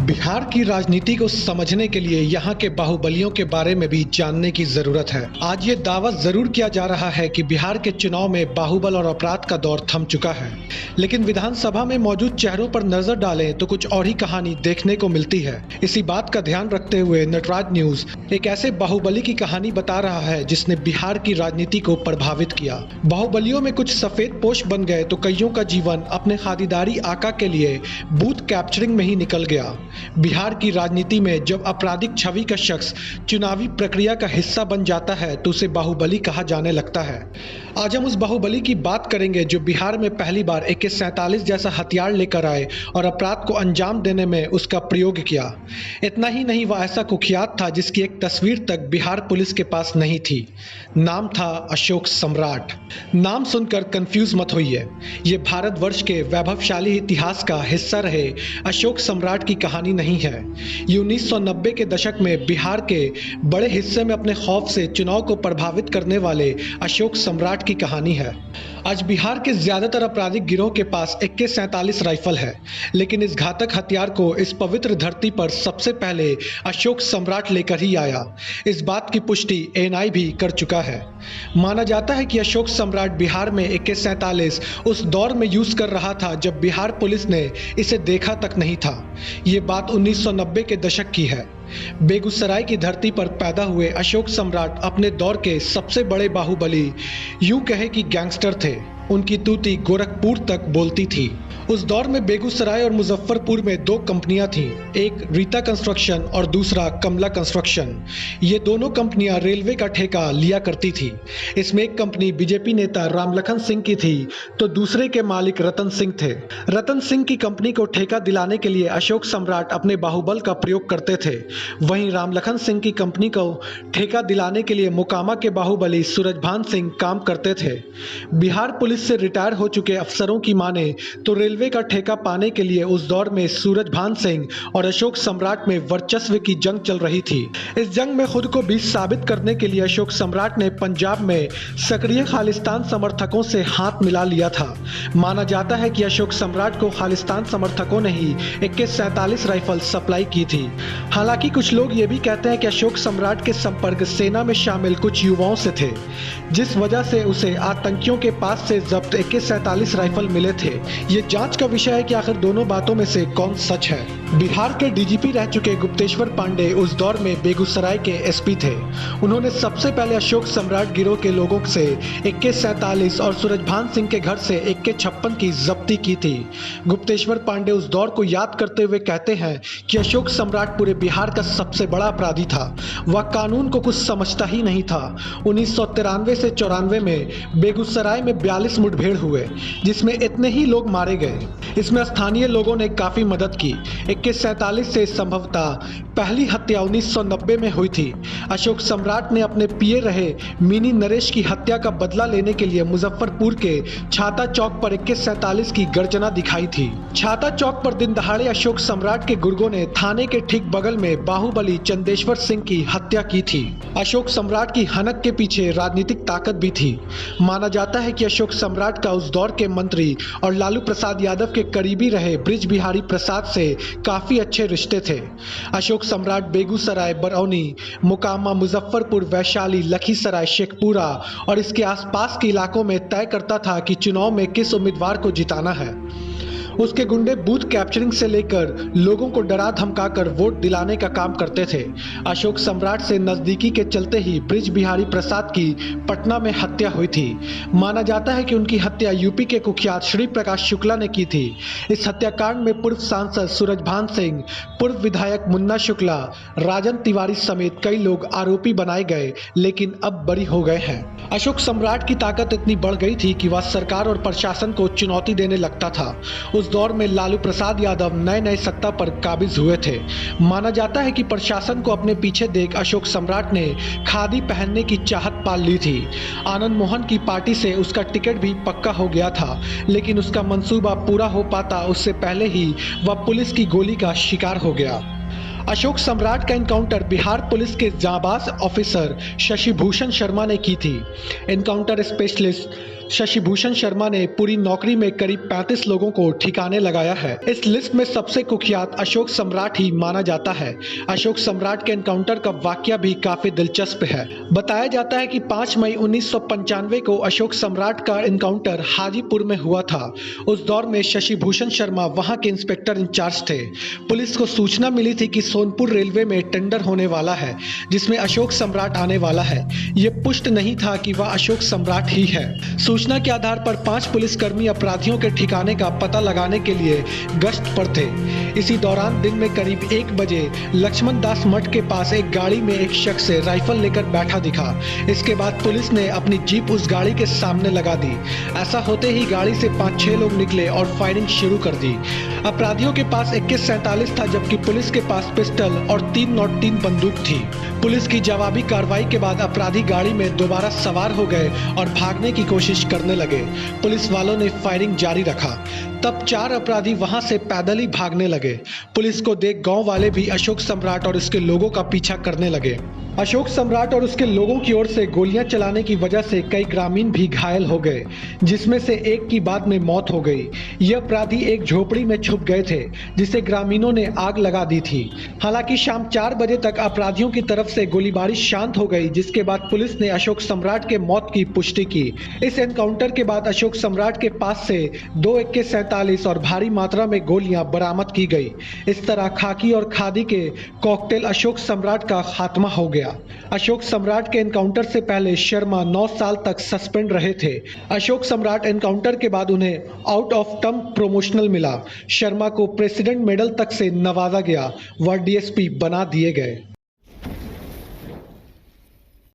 बिहार की राजनीति को समझने के लिए यहाँ के बाहुबलियों के बारे में भी जानने की जरूरत है। आज ये दावा जरूर किया जा रहा है कि बिहार के चुनाव में बाहुबल और अपराध का दौर थम चुका है, लेकिन विधानसभा में मौजूद चेहरों पर नजर डालें तो कुछ और ही कहानी देखने को मिलती है। इसी बात का ध्यान रखते हुए नटराज न्यूज एक ऐसे बाहुबली की कहानी बता रहा है जिसने बिहार की राजनीति को प्रभावित किया। बाहुबलियों में कुछ सफेद पोश बन गए तो कईयों का जीवन अपने खातिरदारी आका के लिए बूथ कैप्चरिंग में ही निकल गया। बिहार की राजनीति में जब आपराधिक छवि का शख्स चुनावी प्रक्रिया का हिस्सा बन जाता है तो उसे बाहुबली कहा जाने लगता है। आज हम उस बाहुबली की बात करेंगे जो बिहार में पहली बार AK-47 जैसा हथियार लेकर आए और अपराध को अंजाम देने में उसका प्रयोग किया। इतना ही नहीं, वह ऐसा कुख्यात था जिसकी एक तस्वीर तक बिहार पुलिस के पास नहीं थी। नाम था अशोक सम्राट। नाम सुनकर कंफ्यूज मत होइए, ये भारतवर्ष के वैभवशाली इतिहास का हिस्सा रहे अशोक सम्राट की कहानी नहीं है। ये 1990 के दशक में बिहार के बड़े हिस्से में अपने खौफ से चुनाव को प्रभावित करने वाले अशोक सम्राट की कहानी है। आज बिहार के ज्यादातर आपराधिक गिरोह के पास AK-47 राइफल है, लेकिन इस घातक हथियार को इस पवित्र धरती पर सबसे पहले अशोक सम्राट लेकर ही आया। इस बात की पुष्टि ANI भी कर चुका है। माना जाता है कि अशोक सम्राट बिहार में AK-47 उस दौर में यूज कर रहा था जब बिहार पुलिस ने इसे देखा तक नहीं था। ये बात 1990 के दशक की है। बेगूसराय की धरती पर पैदा हुए अशोक सम्राट अपने दौर के सबसे बड़े बाहुबली, यूं कहे कि गैंगस्टर थे। उनकी तूती गोरखपुर तक बोलती थी। उस दौर में बेगूसराय और मुजफ्फरपुर में दो कंपनियां थीं, एक रीता कंस्ट्रक्शन और दूसरा कमला कंस्ट्रक्शन। ये दोनों कंपनियां रेलवे का ठेका लिया करती थी। इसमें एक कंपनी बीजेपी नेता रामलखन सिंह की थी तो दूसरे के मालिक रतन सिंह थे। रतन सिंह की कंपनी को ठेका दिलाने के लिए अशोक सम्राट अपने बाहुबल का प्रयोग करते थे। वहीं रामलखन सिंह की कंपनी को ठेका दिलाने के लिए मोकामा के बाहुबली सूरजभान सिंह काम करते थे। बिहार पुलिस से रिटायर हो चुके अफसरों की माने तो रेलवे का ठेका पाने के लिए उस दौर में सूरजभान सिंह और अशोक सम्राट में वर्चस्व की जंग चल रही थी। इस जंग में खुद को भी साबित करने के लिए अशोक सम्राट ने पंजाब में सक्रिय खालिस्तान समर्थकों से हाथ मिला लिया था। माना जाता है कि अशोक सम्राट को खालिस्तान समर्थकों ने ही AK-47 राइफल सप्लाई की थी। हालांकि कुछ लोग ये भी कहते हैं कि अशोक सम्राट के संपर्क सेना में शामिल कुछ युवाओं से थे, जिस वजह से उसे आतंकियों के पास से जब्त AK-47 राइफल मिले थे। ये जांच का विषय है कि आखिर दोनों बातों में से कौन सच है। बिहार के DGP रह चुके गुप्तेश्वर पांडे उस दौर में बेगूसराय के SP थे। उन्होंने सबसे पहले अशोक सम्राट गिरोह के लोगों से AK-47 और सूरजभान सिंह के घर से AK-56 की जब्ती की थी। गुप्तेश्वर पांडे उस दौर को याद करते हुए कहते हैं कि अशोक सम्राट पूरे बिहार का सबसे बड़ा अपराधी था। वह कानून को कुछ समझता ही नहीं था। 1993 से 94 में बेगूसराय में 42 मुठभेड़ हुए, जिसमें इतने ही लोग मारे गए। इसमें स्थानीय लोगों ने काफी मदद की। AK-47 से संभवतः पहली हत्या 1990 में हुई थी। अशोक सम्राट ने अपने पिए रहे मिनी नरेश की हत्या का बदला लेने के लिए मुजफ्फरपुर के छाता चौक पर AK-47 की गर्जना दिखाई थी। छाता चौक पर दिन दहाड़े अशोक सम्राट के गुर्गों ने थाने के ठीक बगल में बाहुबली चंदेश्वर सिंह की हत्या की थी। अशोक सम्राट की हनक के पीछे राजनीतिक ताकत भी थी। माना जाता है कि अशोक सम्राट का उस दौर के मंत्री और लालू प्रसाद यादव के करीबी रहे बृज बिहारी प्रसाद से काफी अच्छे रिश्ते थे। अशोक सम्राट बेगूसराय, बरौनी, मोकामा, मुजफ्फरपुर, वैशाली, लखीसराय, शेखपुरा और इसके आसपास के इलाकों में तय करता था कि चुनाव में किस उम्मीदवार को जिताना है। उसके गुंडे बूथ कैप्चरिंग से लेकर लोगों को डरा धमकाकर वोट दिलाने का काम करते थे। अशोक सम्राट से नजदीकी के चलते ही बृज बिहारी प्रसाद की पटना में हत्या हुई थी। माना जाता है कि उनकी हत्या यूपी के कुख्यात श्री प्रकाश शुक्ला ने की थी। इस हत्याकांड में पूर्व सांसद सूरजभान सिंह, पूर्व विधायक मुन्ना शुक्ला, राजन तिवारी समेत कई लोग आरोपी बनाए गए, लेकिन अब बरी हो गए हैं। अशोक सम्राट की ताकत इतनी बढ़ गई थी कि वह सरकार और प्रशासन को चुनौती देने लगता था। उस दौर में लालू प्रसाद यादव नए सत्ता पर काबिज हुए थे। माना जाता है कि प्रशासन को अपने पीछे देख अशोक सम्राट ने खादी पहनने की चाहत पाल ली थी। आनंद मोहन की पार्टी से उसका टिकट भी पक्का हो गया था, लेकिन उसका मंसूबा पूरा हो पाता उससे पहले ही वह पुलिस की गोली का शिकार हो गया। अशोक सम्राट का एनकाउंटर बिहार पुलिस के जांबाज ऑफिसर शशि भूषण शर्मा ने की थी। एनकाउंटर स्पेशलिस्ट शशिभूषण शर्मा ने पूरी नौकरी में करीब 35 लोगों को ठिकाने लगाया है। इस लिस्ट में सबसे कुख्यात अशोक सम्राट ही माना जाता है। अशोक सम्राट के एनकाउंटर का वाकया भी काफी दिलचस्प है। बताया जाता है कि 5 मई 1995 को अशोक सम्राट का एनकाउंटर हाजीपुर में हुआ था। उस दौर में शशिभूषण शर्मा वहां के इंस्पेक्टर इंचार्ज थे। पुलिस को सूचना मिली थी कि सोनपुर रेलवे में टेंडर होने वाला है जिसमें अशोक सम्राट आने वाला है। ये पुष्ट नहीं था कि वह अशोक सम्राट ही है। सूचना के आधार पर 5 पुलिसकर्मी अपराधियों के ठिकाने का पता लगाने के लिए गश्त पर थे। इसी दौरान दिन में करीब 1 बजे लक्ष्मण दास मठ के पास एक गाड़ी में एक शख्स राइफल लेकर बैठा दिखा। इसके बाद पुलिस ने अपनी जीप उस गाड़ी के सामने लगा दी। ऐसा होते ही गाड़ी से 5-6 लोग निकले और फायरिंग शुरू कर दी। अपराधियों के पास AK-47 था जबकि पुलिस के पास पिस्टल और 303 बंदूक थी। पुलिस की जवाबी कार्रवाई के बाद अपराधी गाड़ी में दोबारा सवार हो गए और भागने की कोशिश करने लगे। पुलिस वालों ने फायरिंग जारी रखा। तब 4 अपराधी वहां से पैदल ही भागने लगे। पुलिस को देख गांव वाले भी अशोक सम्राट और उसके लोगों का पीछा करने लगे। अशोक सम्राट और उसके लोगों की ओर से गोलियां चलाने की वजह से कई ग्रामीण भी घायल हो गए, जिसमें से एक की बाद में मौत हो गई। ये अपराधी एक झोपड़ी में छुप गए थे जिसे ग्रामीणों ने आग लगा दी थी। हालांकि शाम 4 बजे तक अपराधियों की तरफ से गोलीबारी शांत हो गई, जिसके बाद पुलिस ने अशोक सम्राट के मौत की पुष्टि की। इस एनकाउंटर के बाद अशोक सम्राट के पास से 2 AK-47 और भारी मात्रा में गोलियां बरामद की गई। इस तरह खाकी और खादी के कॉकटेल अशोक सम्राट का खात्मा हो गया। अशोक सम्राट के एनकाउंटर से पहले शर्मा 9 साल तक सस्पेंड रहे थे। अशोक सम्राट एनकाउंटर के बाद उन्हें आउट ऑफ टर्म प्रमोशनल मिला। शर्मा को प्रेसिडेंट मेडल तक से नवाजा गया। वह DSP बना दिए गए।